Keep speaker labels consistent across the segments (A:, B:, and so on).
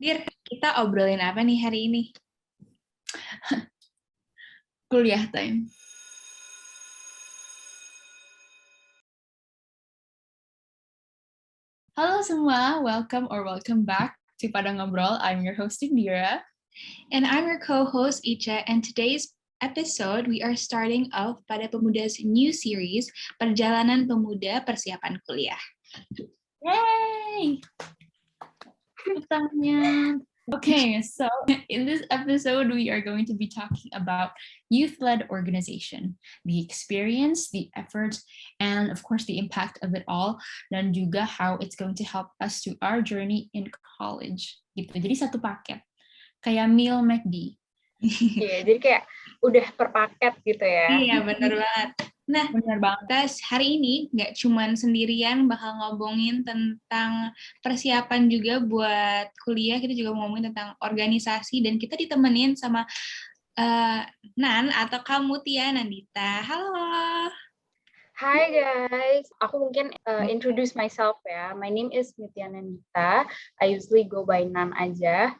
A: Dir, kita obrolin apa nih hari ini?
B: Kuliah time. Halo semua, welcome back to Pada Ngobrol. I'm your host Indira.
A: And I'm your co-host Ica, and today's episode we are starting off Pada Pemuda's new series, Perjalanan Pemuda Persiapan Kuliah.
B: Yay! Pertanyaan. Okay, so in this episode, we are going to be talking about youth-led organization, the experience, the efforts, and of course the impact of it all, dan juga how it's going to help us to our journey in college. Gitu. Jadi satu paket, kayak meal McD.
C: Iya, jadi kayak udah per paket gitu ya.
A: Iya, bener banget. Nah,
B: Bener banget.
A: guys, hari ini nggak cuman sendirian bakal ngomongin tentang persiapan juga buat kuliah, kita juga mau ngomongin tentang organisasi, dan kita ditemenin sama Nan atau kamu Tia Nandita. Halo.
C: Hi guys, aku mungkin introduce myself ya. My name is Nitya Nandita. I usually go by Nan aja.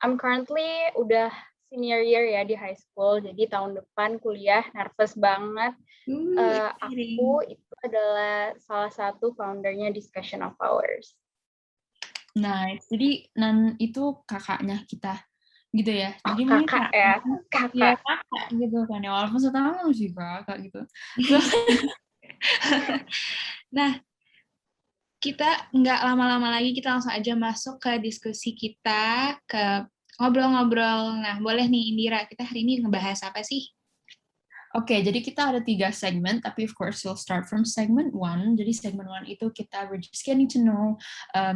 C: I'm currently udah senior year ya di high school, jadi tahun depan kuliah, nervous banget. Aku itu adalah salah satu foundernya Discussion of Hours.
B: Nice. Jadi Nan itu kakaknya kita, gitu ya. Jadi
C: kakak ya, kakak.
B: Ya, kakak gitu kan ya. Walaupun setahun sih kakak gitu.
A: Nah, kita nggak lama-lama lagi, kita langsung aja masuk ke diskusi kita, ke ngobrol-ngobrol. Nah, boleh nih Indira, kita hari ini ngebahas apa sih?
B: Oke, jadi kita ada 3 segmen, tapi of course we'll start from segment 1. Jadi segment 1 itu we're just getting to know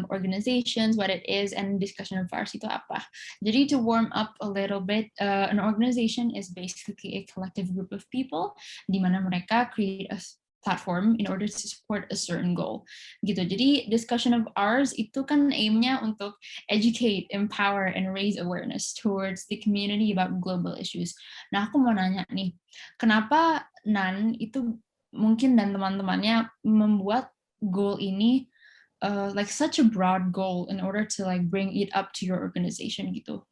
B: organizations, what it is, and discussion of ours itu apa. Jadi to warm up a little bit, an organization is basically a collective group of people, di mana mereka create a platform in order to support a certain goal. Gitu. Jadi discussion of ours itu kan aimnya untuk educate, empower, and raise awareness towards the community about global issues. Nah, aku mau nanya nih, kenapa Nan itu mungkin dan teman-temannya membuat goal ini like such a broad goal in order to like bring it up to your organization gitu?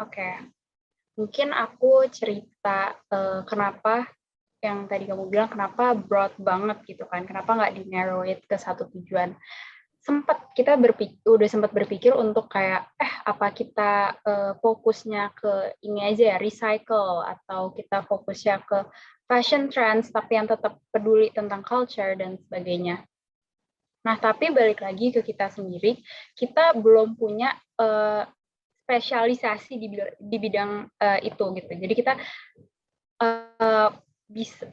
C: Oke. Mungkin aku cerita kenapa yang tadi kamu bilang, kenapa broad banget gitu kan, kenapa nggak di-narrow it ke satu tujuan. Kita udah sempat berpikir untuk kayak, apa kita fokusnya ke ini aja ya, recycle, atau kita fokusnya ke fashion trends, tapi yang tetap peduli tentang culture dan sebagainya. Nah, tapi balik lagi ke kita sendiri, kita belum punya spesialisasi di bidang itu gitu. Jadi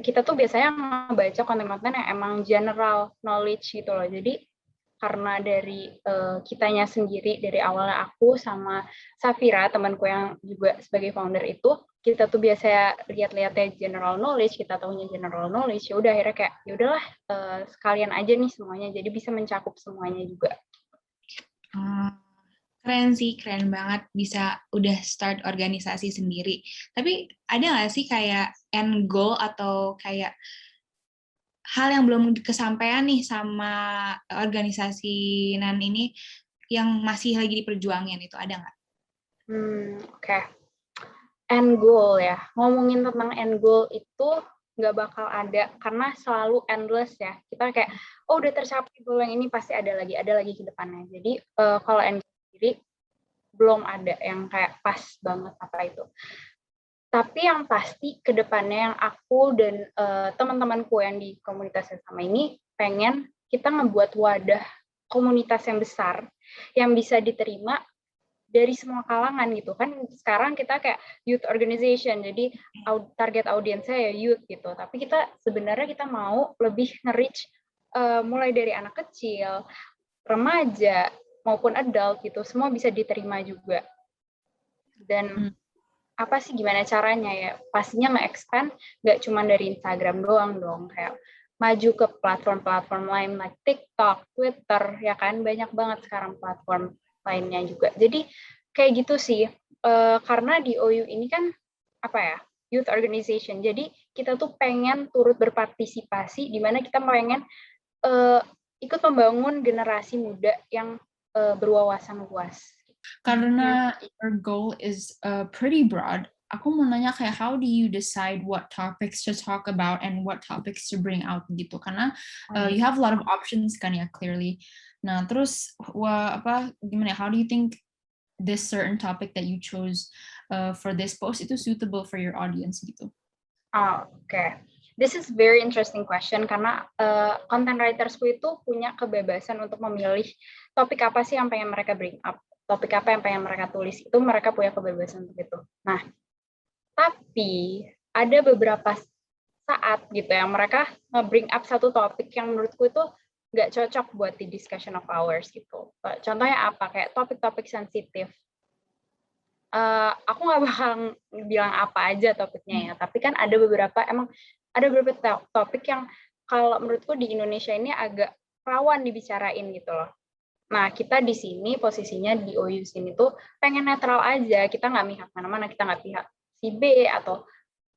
C: kita tuh biasanya membaca konten-konten yang emang general knowledge gitu loh. Jadi karena dari kitanya sendiri, dari awalnya aku sama Safira, temanku yang juga sebagai founder itu, kita tuh biasanya lihat-lihatnya general knowledge, kita tahunya general knowledge, ya udah akhirnya kayak ya udahlah sekalian aja nih semuanya, jadi bisa mencakup semuanya juga.
A: Keren sih, keren banget bisa udah start organisasi sendiri. Tapi ada nggak sih kayak end goal atau kayak hal yang belum kesampaian nih sama organisasi Nan ini yang masih lagi diperjuangin, itu ada nggak?
C: Oke. End goal ya. Ngomongin tentang end goal itu nggak bakal ada karena selalu endless ya. Kita kayak, udah tercapai goal yang ini, pasti ada lagi ke depannya. Jadi kalau end goal sendiri belum ada yang kayak pas banget apa itu. Tapi yang pasti ke depannya yang aku dan teman-temanku yang di komunitas yang sama ini pengen kita ngebuat wadah komunitas yang besar yang bisa diterima dari semua kalangan gitu kan. Sekarang kita kayak youth organization, jadi target audiensnya ya youth gitu. Tapi sebenarnya kita mau lebih nge-reach mulai dari anak kecil, remaja maupun adult gitu, semua bisa diterima juga. Dan apa sih gimana caranya ya? Pastinya nge-expand nggak cuma dari Instagram doang dong, kayak maju ke platform-platform lain like TikTok, Twitter, ya kan, banyak banget sekarang platform lainnya juga. Jadi kayak gitu sih, karena di OU ini kan apa ya, youth organization, jadi kita tuh pengen turut berpartisipasi, di mana kita pengen ikut membangun generasi muda yang berwawasan luas.
B: Karena your goal is pretty broad, aku mau nanya kayak how do you decide what topics to talk about and what topics to bring out gitu? Karena you have a lot of options kan ya, clearly. Nah, terus gimana ya? How do you think this certain topic that you chose for this post itu suitable for your audience gitu?
C: Okay. This is very interesting question karena content writersku itu punya kebebasan untuk memilih topik apa sih yang pengen mereka bring up, topik apa yang pengen mereka tulis, itu mereka punya kebebasan untuk itu. Nah, tapi ada beberapa saat gitu yang mereka nge-bring up satu topik yang menurutku itu nggak cocok buat di discussion of ours gitu. Contohnya apa? Kayak topik-topik sensitif. Aku nggak bakal bilang apa aja topiknya ya, tapi kan ada beberapa topik yang kalau menurutku di Indonesia ini agak rawan dibicarain gitu loh. Nah, kita di sini posisinya di OU sini tuh pengen netral aja, kita nggak mihak mana-mana, kita nggak pihak si B atau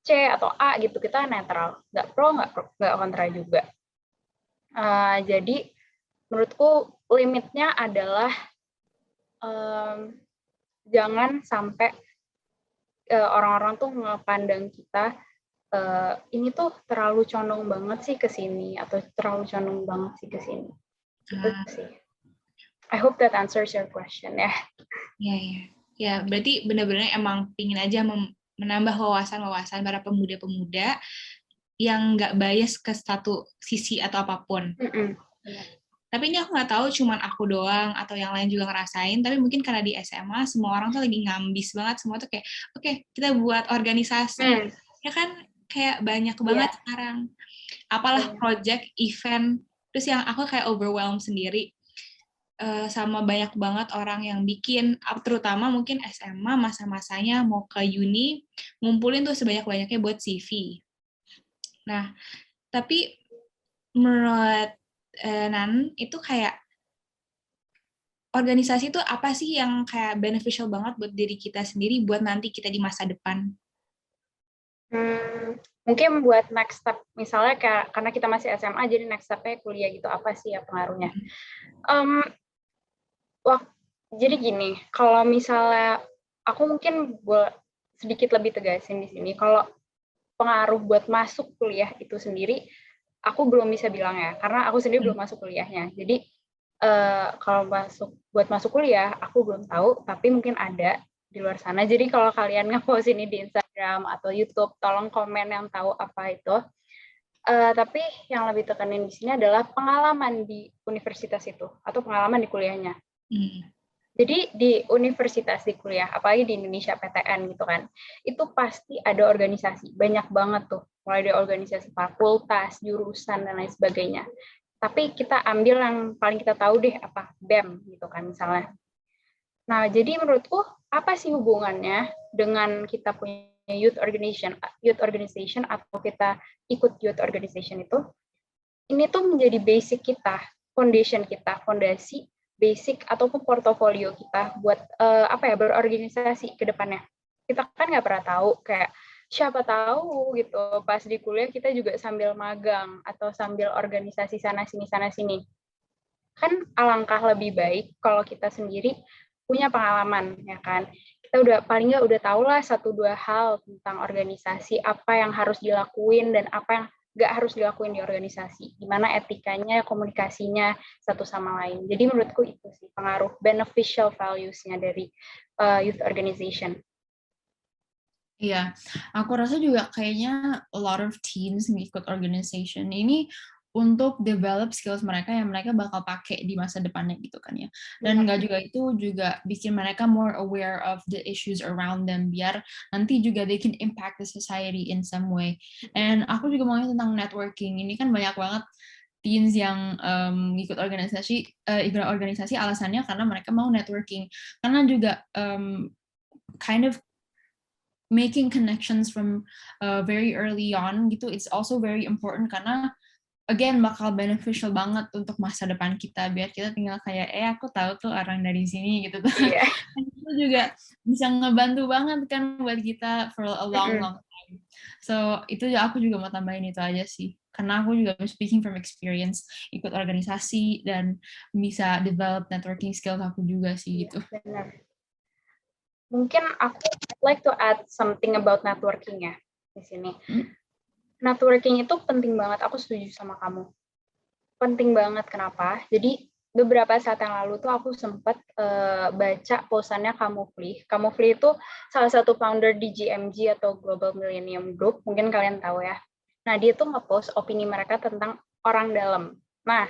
C: C atau A gitu, kita netral, nggak pro nggak kontra juga. Jadi menurutku limitnya adalah jangan sampai orang-orang tuh ngepandang kita ini tuh terlalu condong banget sih ke sini atau terlalu condong banget sih ke sini. Itu sih. I hope that answers your question ya.
A: Ya, berarti benar-benar emang pingin aja menambah wawasan-wawasan para pemuda-pemuda yang nggak bias ke satu sisi atau apapun. Tapi ini aku nggak tahu cuman aku doang atau yang lain juga ngerasain, tapi mungkin karena di SMA semua orang tuh lagi ngambis banget, semua tuh kayak oke, kita buat organisasi. Ya kan kayak banyak banget sekarang. Apalah project, event, terus yang aku kayak overwhelmed sendiri sama banyak banget orang yang bikin, terutama mungkin SMA masa-masanya mau ke uni, ngumpulin tuh sebanyak-banyaknya buat CV. Nah, tapi menurut Nan, itu kayak organisasi itu apa sih yang kayak beneficial banget buat diri kita sendiri, buat nanti kita di masa depan?
C: Mungkin buat next step, misalnya karena kita masih SMA, jadi next step-nya kuliah gitu, apa sih ya pengaruhnya? Jadi gini, kalau misalnya aku mungkin sedikit lebih tegasin di sini, kalau pengaruh buat masuk kuliah itu sendiri, aku belum bisa bilang ya, karena aku sendiri belum masuk kuliahnya. Jadi kalau buat masuk kuliah, aku belum tahu, tapi mungkin ada di luar sana. Jadi kalau kalian nge-post ini di Instagram atau YouTube, tolong komen yang tahu apa itu. Tapi yang lebih tekanin di sini adalah pengalaman di universitas itu, atau pengalaman di kuliahnya. Jadi di universitas, di kuliah, apalagi di Indonesia PTN gitu kan, itu pasti ada organisasi, banyak banget tuh, mulai dari organisasi fakultas, jurusan, dan lain sebagainya. Tapi kita ambil yang paling kita tahu deh, apa, BEM gitu kan misalnya. Nah, jadi menurutku, apa sih hubungannya dengan kita punya youth organization atau kita ikut youth organization itu? Ini tuh menjadi basic kita, foundation kita, fondasi, basic ataupun portofolio kita buat berorganisasi ke depannya. Kita kan nggak pernah tahu, kayak siapa tahu gitu pas di kuliah kita juga sambil magang atau sambil organisasi sana sini. Kan alangkah lebih baik kalau kita sendiri punya pengalaman, ya kan? Kita paling nggak udah tahu lah 1-2 hal tentang organisasi, apa yang harus dilakuin dan apa yang nggak harus dilakuin di organisasi, gimana etikanya, komunikasinya satu sama lain. Jadi menurutku itu sih pengaruh beneficial values-nya dari youth organization.
B: Iya, aku rasa juga kayaknya a lot of teens ngikut organization ini untuk develop skills mereka yang mereka bakal pakai di masa depannya gitu kan ya. Dan nggak juga itu juga bikin mereka more aware of the issues around them, biar nanti juga they can impact the society in some way. And aku juga mau tentang networking, ini kan banyak banget teens yang ikut organisasi alasannya karena mereka mau networking. Karena juga kind of making connections from very early on gitu, it's also very important karena again bakal beneficial banget untuk masa depan kita, biar kita tinggal kayak aku tahu tuh orang dari sini gitu tuh. Itu juga bisa ngebantu banget kan buat kita for a long time. So itu aku juga mau tambahin itu aja sih, karena aku juga speaking from experience ikut organisasi dan bisa develop networking skills aku juga sih gitu.
C: Benar. Mungkin aku like to add something about networking ya di sini. Networking itu penting banget, aku setuju sama kamu. Penting banget, kenapa? Jadi beberapa saat yang lalu tuh aku sempat baca posannya Kamufli. Kamufli itu salah satu founder di GMG atau Global Millennium Group, mungkin kalian tahu ya. Nah, dia tuh nge-post opini mereka tentang orang dalam. Nah,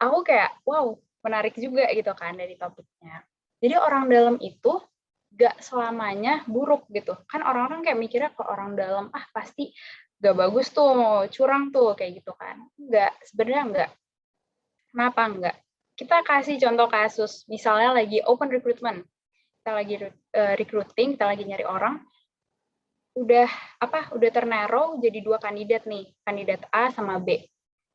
C: aku kayak, wow, menarik juga gitu kan dari topiknya. Jadi orang dalam itu gak selamanya buruk gitu. Kan orang-orang kayak mikirnya kalau orang dalam, pasti gak bagus tuh, curang tuh, kayak gitu kan. Enggak, sebenarnya enggak. Kenapa enggak? Kita kasih contoh kasus, misalnya lagi open recruitment, kita lagi recruiting, kita lagi nyari orang, udah ternarrow jadi 2 kandidat nih, kandidat A sama B.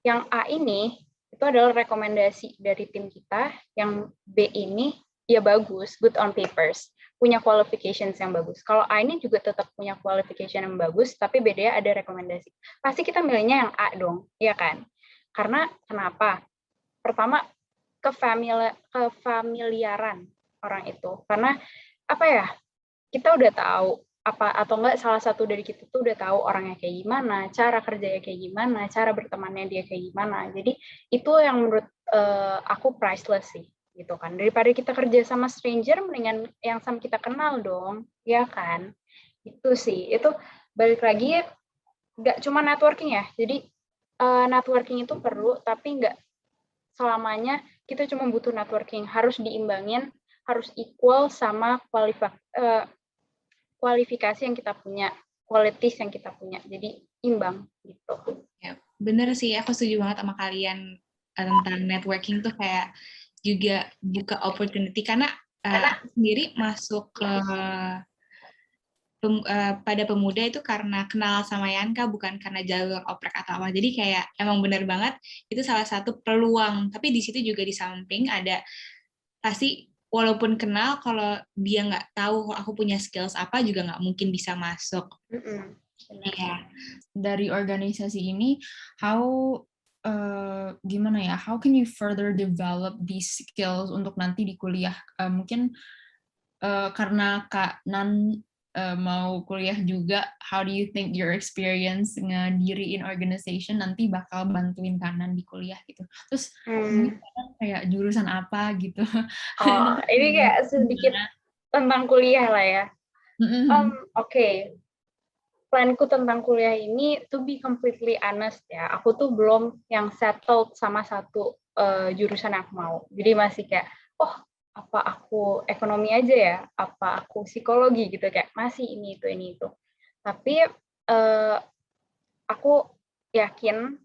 C: Yang A ini itu adalah rekomendasi dari tim kita, yang B ini ya bagus, good on papers, punya qualifications yang bagus. Kalau A ini juga tetap punya qualification yang bagus, tapi bedanya ada rekomendasi. Pasti kita milihnya yang A dong, ya kan? Karena kenapa? Pertama, kefamiliaran orang itu. Karena kita udah tahu atau enggak salah satu dari kita tuh udah tahu orangnya kayak gimana, cara kerjanya kayak gimana, cara bertemannya dia kayak gimana. Jadi itu yang menurut aku priceless sih, gitu kan. Daripada kita kerja sama stranger, mendingan yang sama kita kenal dong, ya kan? Itu sih, itu balik lagi nggak cuma networking ya. Jadi networking itu perlu, tapi nggak selamanya kita cuma butuh networking, harus diimbangin, harus equal sama kualifikasi yang kita punya, qualities yang kita punya. Jadi imbang gitu.
A: Ya, bener sih, aku setuju banget sama kalian tentang networking tuh kayak juga buka opportunity, karena aku sendiri masuk ke pada pemuda itu karena kenal sama Yanka, bukan karena jalur oprek atau apa. Jadi kayak emang bener banget itu salah satu peluang. Tapi di situ juga di samping ada pasti walaupun kenal, kalau dia nggak tahu aku punya skills apa juga nggak mungkin bisa masuk.
B: Iya. Dari organisasi ini, gimana ya? How can you further develop these skills untuk nanti di kuliah? Mungkin karena Kak Nan mau kuliah juga, how do you think your experience ngediriin organization nanti bakal bantuin Kanan di kuliah gitu? Terus kayak jurusan apa gitu?
C: Oh, ini kayak sedikit tentang kuliah lah ya. Oke. Planku tentang kuliah ini, to be completely honest ya, aku tuh belum yang settled sama satu jurusan yang aku mau. Jadi masih kayak, apa aku ekonomi aja ya, apa aku psikologi gitu, kayak masih ini itu. Tapi aku yakin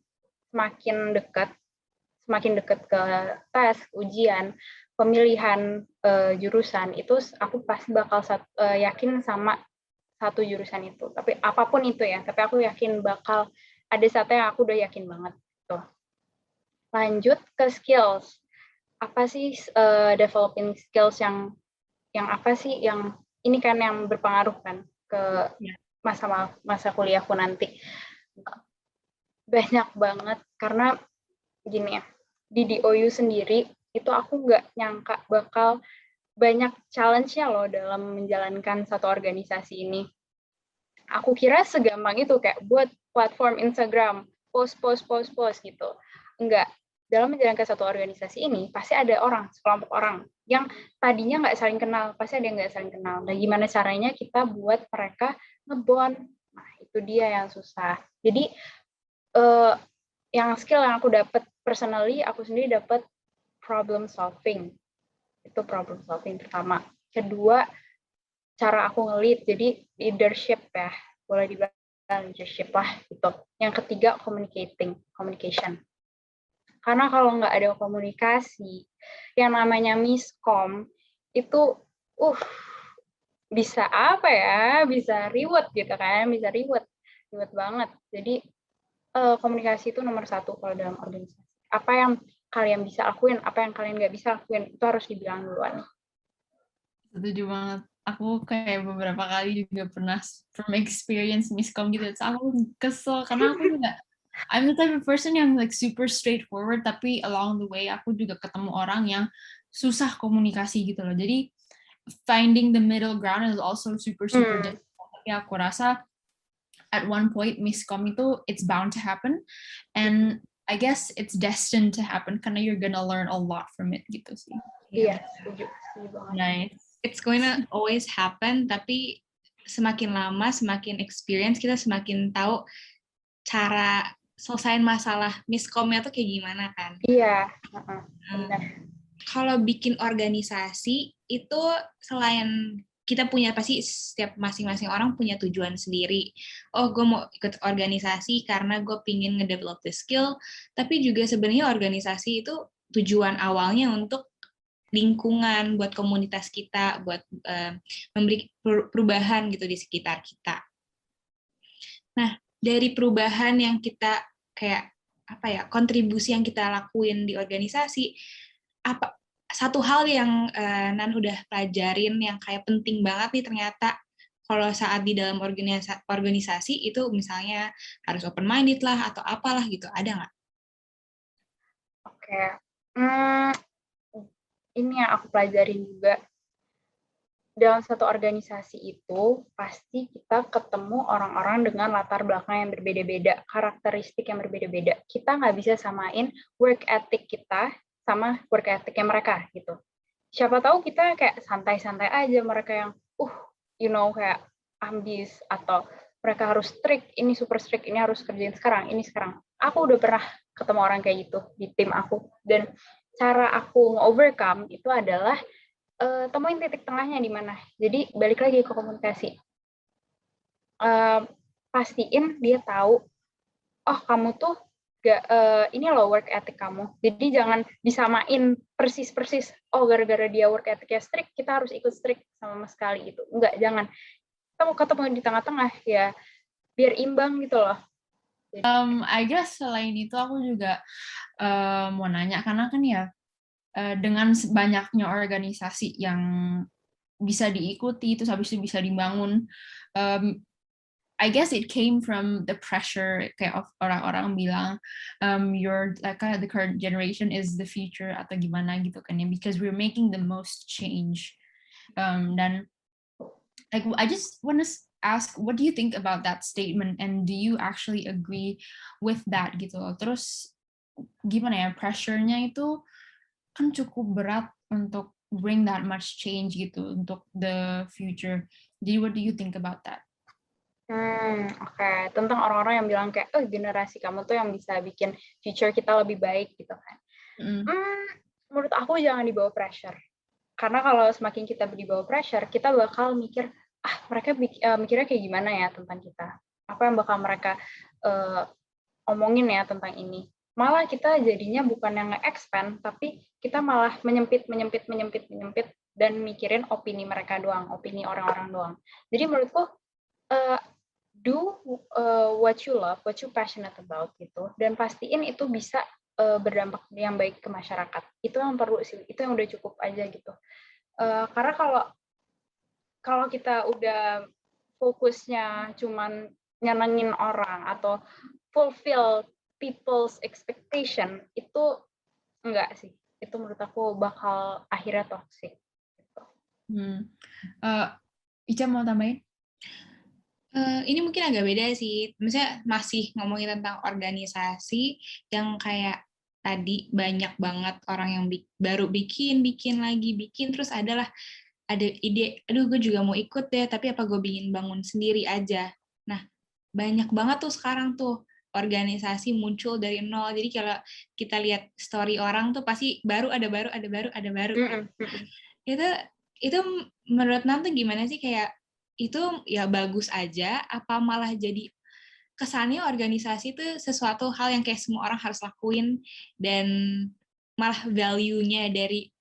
C: semakin dekat ke tes, ujian, pemilihan jurusan, itu aku pasti bakal yakin sama satu jurusan itu. Tapi apapun itu ya, tapi aku yakin bakal ada saatnya yang aku udah yakin banget. Tuh. Lanjut ke skills. Apa sih developing skills yang apa sih yang ini kan yang berpengaruh kan ke masa kuliahku nanti. Banyak banget, karena gini ya, di DOU sendiri itu aku nggak nyangka bakal banyak challenge-nya loh dalam menjalankan satu organisasi ini. Aku kira segampang itu, kayak buat platform Instagram, post gitu. Enggak. Dalam menjalankan satu organisasi ini, pasti ada sekelompok orang, yang tadinya nggak saling kenal, pasti ada yang nggak saling kenal. Dan gimana caranya kita buat mereka ngebond? Nah, itu dia yang susah. Jadi, yang skill yang aku dapat personally, aku sendiri dapat problem solving. Itu problem solving pertama. Kedua, cara aku nge-lead, jadi leadership ya, boleh dibilang leadership lah gitu. Yang ketiga, communication. Karena kalau nggak ada komunikasi, yang namanya miskom itu bisa bisa ribet gitu kan, bisa ribet banget. Jadi komunikasi itu nomor 1 kalau dalam organisasi. Apa yang kalian bisa lakuin, apa yang kalian nggak bisa lakuin, itu harus dibilang duluan.
B: Setuju banget. Aku kayak beberapa kali juga pernah from experience miskom gitu. So, aku kesel karena aku I'm the type of person yang like super straightforward, tapi along the way aku juga ketemu orang yang susah komunikasi gitu loh. Jadi finding the middle ground is also super difficult. Tapi aku rasa at one point miscom itu it's bound to happen, and I guess it's destined to happen karena you're gonna learn a lot from it gitu sih.
C: Iya, setuju banget.
B: Nice.
A: It's going to always happen, tapi semakin lama, semakin experience, kita semakin tahu cara selesain masalah miskomnya tuh kayak gimana kan.
C: Iya, benar.
A: Kalau bikin organisasi itu selain kita punya, pasti setiap masing-masing orang punya tujuan sendiri. Oh, gue mau ikut organisasi karena gue pingin ngedevelop the skill, tapi juga sebenarnya organisasi itu tujuan awalnya untuk lingkungan, buat komunitas kita, buat memberi perubahan gitu di sekitar kita. Nah, dari perubahan yang kita kayak apa ya, kontribusi yang kita lakuin di organisasi, apa satu hal yang Nan udah pelajarin yang kayak penting banget nih ternyata kalau saat di dalam organisasi itu misalnya harus open minded lah atau apalah gitu, ada nggak?
C: Oke. Ini yang aku pelajarin juga. Dalam satu organisasi itu pasti kita ketemu orang-orang dengan latar belakang yang berbeda-beda, karakteristik yang berbeda-beda. Kita nggak bisa samain work ethic kita sama work ethicnya mereka gitu. Siapa tahu kita kayak santai-santai aja, mereka yang kayak ambis, atau mereka harus strict, ini super strict, ini harus kerjain sekarang, ini sekarang. Aku udah pernah ketemu orang kayak gitu di tim aku, dan cara aku nge-overcome itu adalah temuin titik tengahnya di mana. Jadi balik lagi ke komunikasi. Pastiin dia tahu, oh kamu tuh ini loh work ethic kamu. Jadi jangan disamain persis. Oh gara-gara dia work ethicnya strict, kita harus ikut strict sama sekali gitu. Enggak, jangan. Kita mau ketemu di tengah-tengah ya, biar imbang gitu loh.
B: I guess selain itu aku juga mau nanya, karena kan ya dengan banyaknya organisasi yang bisa diikuti, terus habis itu bisa dibangun, I guess it came from the pressure kayak of orang-orang bilang your the current generation is the future atau gimana gitu kan ya, because we're making the most change, dan like I just want to ask, what do you think about that statement, and do you actually agree with that gitu loh. Terus gimana ya, pressure-nya itu kan cukup berat untuk bring that much change gitu untuk the future. Jadi what do you think about that?
C: Oke. Tentang orang-orang yang bilang kayak, generasi kamu tuh yang bisa bikin future kita lebih baik gitu kan. Menurut aku jangan dibawa pressure. Karena kalau semakin kita dibawa pressure, kita bakal mikir, mereka mikirnya kayak gimana ya tentang kita. Apa yang bakal mereka omongin ya tentang ini. Malah kita jadinya bukan yang nge-expand, tapi kita malah menyempit, dan mikirin opini mereka doang, opini orang-orang doang. Jadi menurutku, do what you love, what you passionate about gitu, dan pastiin itu bisa berdampak yang baik ke masyarakat. Itu yang perlu sih, itu yang udah cukup aja gitu. Karena kalau kita udah fokusnya cuman nyenengin orang atau fulfill people's expectation, itu enggak sih. Itu menurut aku bakal akhirnya toxic. Gitu.
B: Ica mau tambahin?
A: Ini mungkin agak beda sih. Misalnya masih ngomongin tentang organisasi yang kayak tadi banyak banget orang yang baru bikin lagi, terus ada ide, aduh gue juga mau ikut deh, tapi apa gue bikin bangun sendiri aja. Nah, banyak banget tuh sekarang tuh organisasi muncul dari nol. Jadi kalau kita lihat story orang tuh pasti ada baru. Itu menurut Nan tuh gimana sih, kayak itu ya bagus aja, apa malah jadi kesannya organisasi itu sesuatu hal yang kayak semua orang harus lakuin, dan malah value-nya dari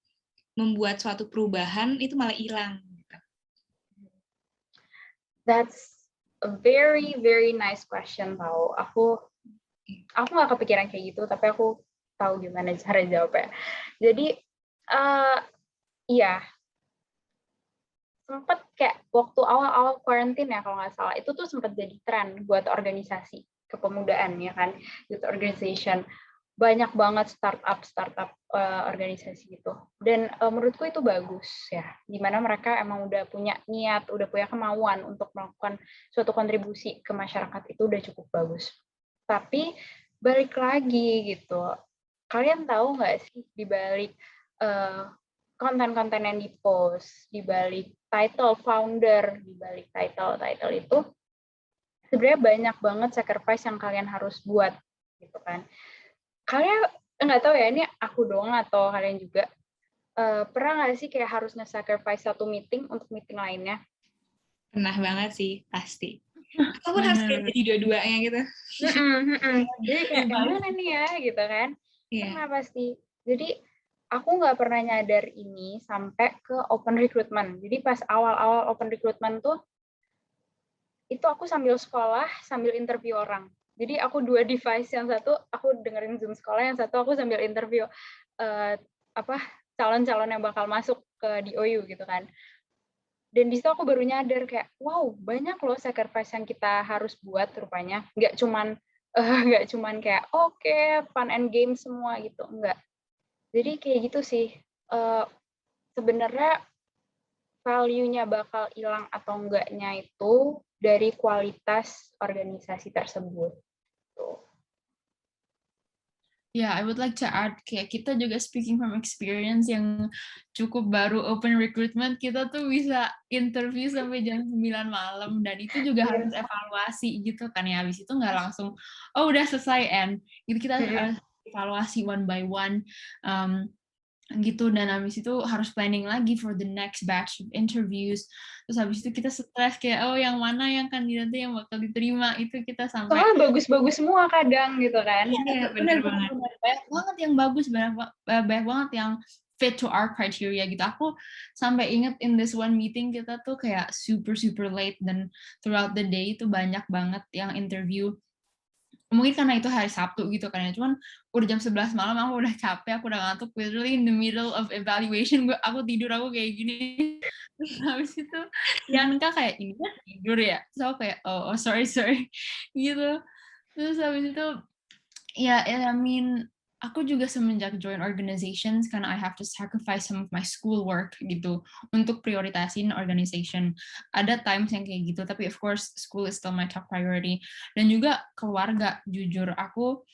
A: membuat suatu perubahan itu malah hilang.
C: That's a very, very nice question, tau. Aku nggak kepikiran kayak gitu, tapi aku tahu gimana cara jawabnya. Jadi, iya, sempat kayak waktu awal-awal quarantine ya kalau nggak salah, itu tuh sempat jadi tren buat organisasi. kepemudaan ya kan, youth organization. Banyak banget startup organisasi gitu. Dan menurutku itu bagus ya, dimana mereka emang udah punya niat, udah punya kemauan untuk melakukan suatu kontribusi ke masyarakat, itu udah cukup bagus. Tapi balik lagi gitu, kalian tahu nggak sih di balik konten-konten yang di-post, di balik title founder, di balik title itu sebenarnya banyak banget sacrifice yang kalian harus buat gitu kan. Kalian nggak tahu ya, ini aku doang atau kalian juga pernah nggak sih kayak harus nge-sacrifice satu meeting untuk meeting lainnya?
A: Pernah banget sih, pasti. Aku pun harus kayak jadi dua-duanya gitu.
C: Jadi kayak gimana nih ya gitu kan? Pernah pasti. Jadi aku nggak pernah nyadar ini sampai ke open recruitment. Jadi pas awal-awal open recruitment tuh, itu aku sambil sekolah, sambil interview orang. Jadi aku 2 device, yang satu aku dengerin Zoom sekolah, yang satu aku sambil interview calon-calon yang bakal masuk ke DOU gitu kan. Dan di situ aku baru nyadar kayak, wow, banyak loh sacrifice yang kita harus buat rupanya. Nggak cuman kayak oke, fun and game semua gitu, enggak. Jadi kayak gitu sih. Sebenarnya value-nya bakal hilang atau enggaknya itu dari kualitas organisasi tersebut.
B: Yeah, I would like to add, kayak kita juga speaking from experience yang cukup baru open recruitment, kita tuh bisa interview sampai jam 9 malam, dan itu juga harus evaluasi gitu kan ya, habis itu nggak langsung, oh udah selesai end, gitu kita harus evaluasi one by one, gitu, dan habis itu harus planning lagi for the next batch of interviews. Terus habis itu kita stres kayak, oh yang mana yang kandidatnya yang bakal diterima, itu kita sampai
C: soalnya bagus-bagus semua kadang gitu kan.
A: Iya, benar banget.
B: Banyak banget yang bagus, banyak banget yang fit to our criteria gitu. Aku sampai inget in this one meeting kita tuh kayak super late, dan throughout the day itu banyak banget yang interview. Mungkin karena itu hari Sabtu gitu kan ya, cuman udah jam 11 malam aku udah capek, aku udah ngantuk, literally in the middle of evaluation aku tidur, aku kayak gini. Terus habis itu Yanka kayak, ini kan tidur ya? Terus aku kayak, oh sorry gitu. Terus habis itu ya, I mean, aku juga semenjak join organizations karena I have to sacrifice some of my school work gitu untuk prioritasin organization. Ada times yang kayak gitu, tapi of course school is still my top priority. Dan juga keluarga, jujur aku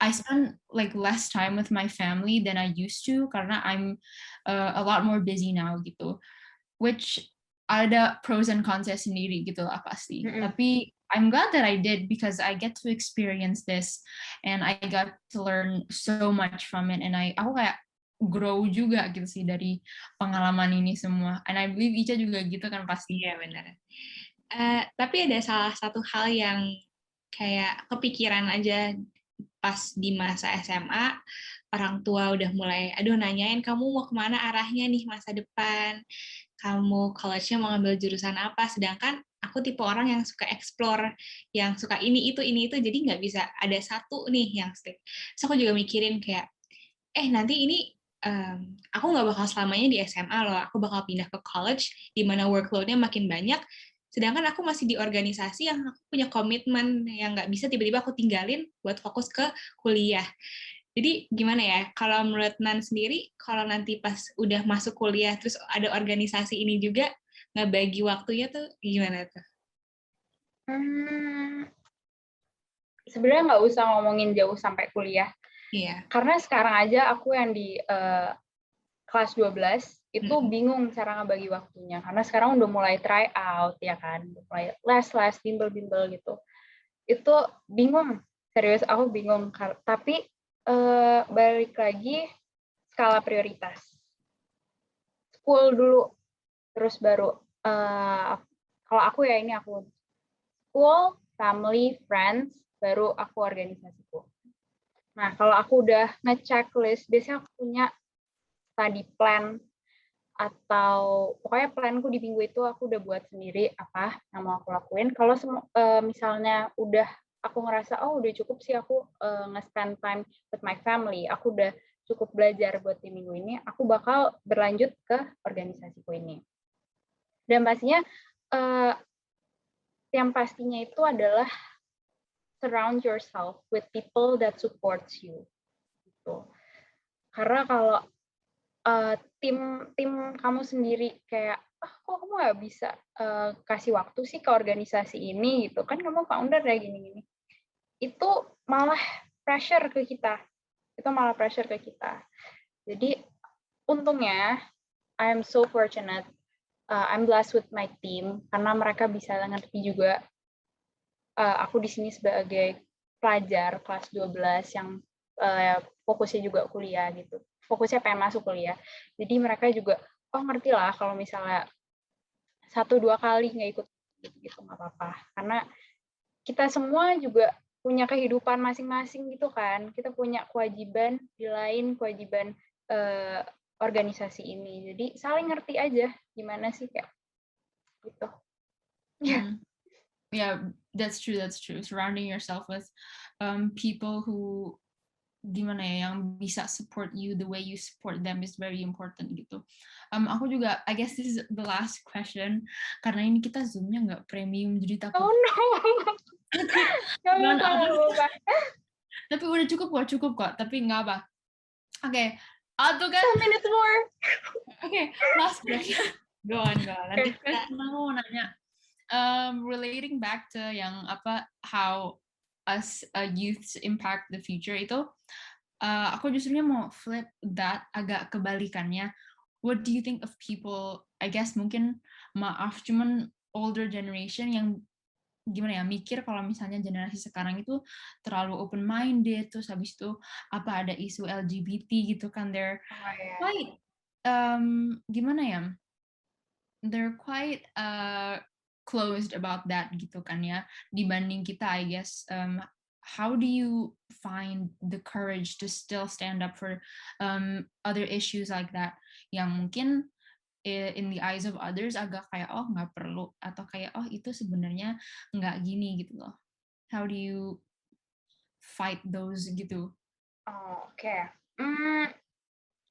B: I spend like less time with my family than I used to karena I'm a lot more busy now gitu. Which ada pros and cons sendiri gitu lah pasti. Tapi I'm glad that I did because I get to experience this and I got to learn so much from it, and aku kayak grow juga gitu sih dari pengalaman ini semua. And I believe Ica juga gitu kan pasti.
A: Iya, benar. Tapi ada salah satu hal yang kayak kepikiran aja pas di masa SMA, orang tua udah mulai, aduh nanyain kamu mau kemana arahnya nih masa depan, kamu college-nya mau ngambil jurusan apa, sedangkan aku tipe orang yang suka explore, yang suka ini itu, jadi nggak bisa ada satu nih yang stick. So aku juga mikirin kayak, nanti ini aku nggak bakal selamanya di SMA loh, aku bakal pindah ke college, di mana workload-nya makin banyak, sedangkan aku masih di organisasi yang aku punya komitmen, yang nggak bisa tiba-tiba aku tinggalin buat fokus ke kuliah. Jadi gimana ya, kalau menurut Nan sendiri, kalau nanti pas udah masuk kuliah, terus ada organisasi ini juga, ngebagi waktunya tuh gimana tuh?
C: Sebenarnya nggak usah ngomongin jauh sampai kuliah.
A: Iya.
C: Karena sekarang aja aku yang di kelas 12, itu bingung cara ngebagi waktunya. Karena sekarang udah mulai try out, ya kan? Udah mulai les, bimbel gitu. Itu bingung. Serius, aku bingung. Tapi balik lagi skala prioritas. School dulu, terus baru kalau aku ya ini aku school, family, friends, baru aku organisasiku. Nah, kalau aku udah nge-checklist, biasanya aku punya study plan atau pokoknya planku di minggu itu aku udah buat sendiri apa yang mau aku lakuin. Kalau misalnya udah aku ngerasa oh udah cukup sih aku nge-spend time with my family, aku udah cukup belajar buat di minggu ini, aku bakal berlanjut ke organisasiku ini. Dan pastinya yang pastinya itu adalah surround yourself with people that supports you. Gitu. Karena kalau tim kamu sendiri kayak kok kamu nggak bisa kasih waktu sih ke organisasi ini gitu kan, kamu founder ya gini-gini, itu malah pressure ke kita. Jadi untungnya I'm so fortunate, I'm blessed with my team karena mereka bisa ngerti juga aku di sini sebagai pelajar kelas 12 yang fokusnya juga kuliah gitu. Fokusnya pengen masuk kuliah. Jadi mereka juga ngerti lah kalau misalnya 1-2 kali nggak ikut gitu nggak apa-apa. Karena kita semua juga punya kehidupan masing-masing gitu kan. Kita punya kewajiban di lain kewajiban organisasi ini. Jadi saling ngerti aja gimana sih kayak gitu.
B: Yeah, that's true. Surrounding yourself with people who gimana ya, yang bisa support you the way you support them is very important gitu. Aku juga, I guess this is the last question karena ini kita Zoom-nya nggak premium jadi takut.
C: Oh no. Nggak apa-apa.
B: Tapi udah cukup kok. Tapi nggak apa. Oke. Atau kan
C: 2 minutes more.
B: Oke, last question.
A: Go on. Nanti kita
B: mau nanya. Relating back to yang how us youths impact the future itu, aku justru mau flip that agak kebalikannya. What do you think of people, I guess mungkin maaf cuman older generation yang gimana ya, mikir kalau misalnya generasi sekarang itu terlalu open minded, terus habis itu ada isu LGBT gitu kan, they're quite gimana ya, they're quite closed about that gitu kan ya, dibanding kita, I guess. How do you find the courage to still stand up for other issues like that yang mungkin in the eyes of others agak kayak nggak perlu, atau kayak itu sebenarnya nggak gini gitu loh. How do you fight those gitu?
C: Okay.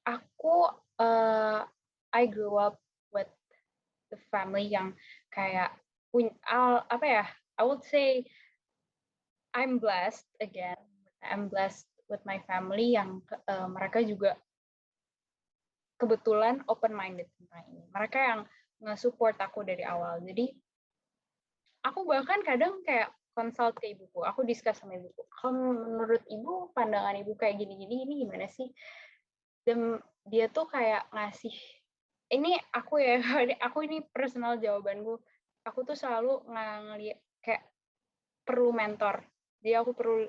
C: Aku I grew up with the family yang kayak I would say I'm blessed again. I'm blessed with my family yang mereka juga kebetulan open minded tentang ini. Mereka yang nge-support aku dari awal. Jadi aku bahkan kadang kayak consult ke ibuku. Aku discuss sama ibuku. Kalau menurut ibu, pandangan ibu kayak gini-gini ini gimana sih? Dan dia tuh kayak ngasih, ini aku ini personal jawabanku. Aku tuh selalu ngeliat kayak perlu mentor. Jadi aku perlu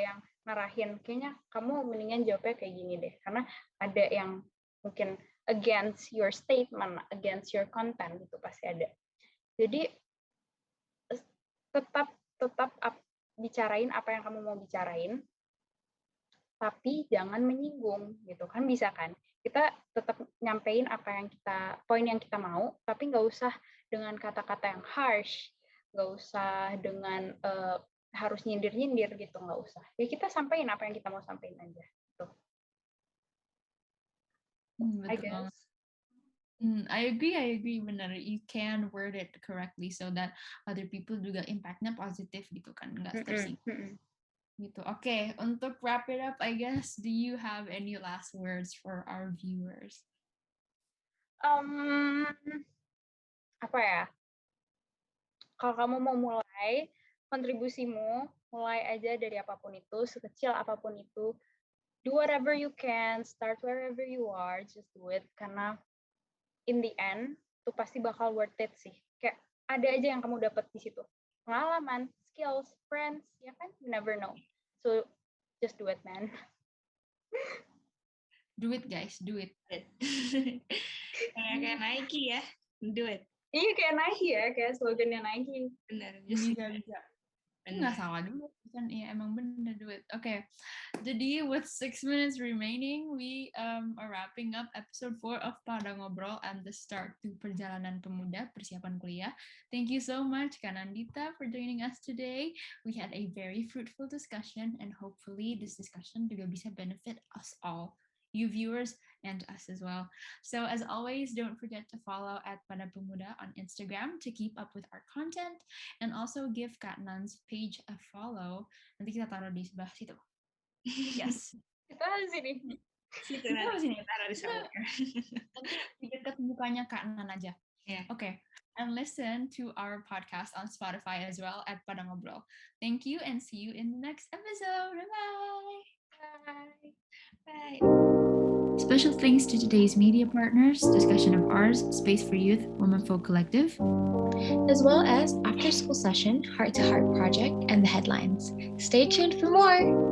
C: yang ngarahin, kayaknya kamu mendingan jawabnya kayak gini deh. Karena ada yang mungkin against your statement, against your content, gitu pasti ada. Jadi tetap bicarain apa yang kamu mau bicarain, tapi jangan menyinggung, gitu kan, bisa kan? Kita tetap nyampein poin yang kita mau, tapi nggak usah dengan kata-kata yang harsh, nggak usah dengan harus nyindir-nyindir gitu, nggak usah. Ya kita sampein apa yang kita mau sampein aja. Gitu. I guess.
B: I agree, benar. You can word it correctly so that other people juga impactnya positif gitu kan, nggak tersinggung. Gitu. Oke, untuk wrap it up, I guess, do you have any last words for our viewers?
C: Apa ya? Kalau kamu mau mulai, kontribusimu, mulai aja dari apapun itu, sekecil apapun itu. Do whatever you can, start wherever you are, just do it. Karena in the end, itu pasti bakal worth it sih. Kayak ada aja yang kamu dapat di situ. Pengalaman, skills, friends, ya kan? You never know. So, just do it, man.
B: Do it, guys. Do it.
A: Kayak Nike ya. Do it.
C: Iya, kayak Nike ya. Kayak slogannya Nike.
A: Benar.
B: Bisa. Nggak salah dulu. Kan iya, emang bener, do it. Okay. Jadi, with 6 minutes remaining, we are wrapping up episode 4 of Pada Ngobrol and the start to Perjalanan Pemuda Persiapan Kuliah. Thank you so much, Kak Nandita, for joining us today. We had a very fruitful discussion, and hopefully this discussion juga bisa benefit us all. you viewers and us as well. So as always, don't forget to follow @Pada-Pemuda on Instagram to keep up with our content, and also give Kak Nan's page a follow. Nanti kita taruh di sebelah situ. Yes.
C: Kita di sini.
A: Situ
B: Kita
A: nanti
B: di sini.
A: taruh di share.
B: Nanti di dekat mukanya Kak Nan aja.
A: Yeah.
B: Okay. And listen to our podcast on Spotify as well @Pada-Ngobrol. Thank you and see you in the next episode. Bye.
C: Bye.
A: Bye.
B: Special thanks to today's media partners, Discussion of Ours, Space for Youth, Women Folk Collective,
D: as well as After School Session, Heart to Heart Project, and The Headlines. Stay tuned for more!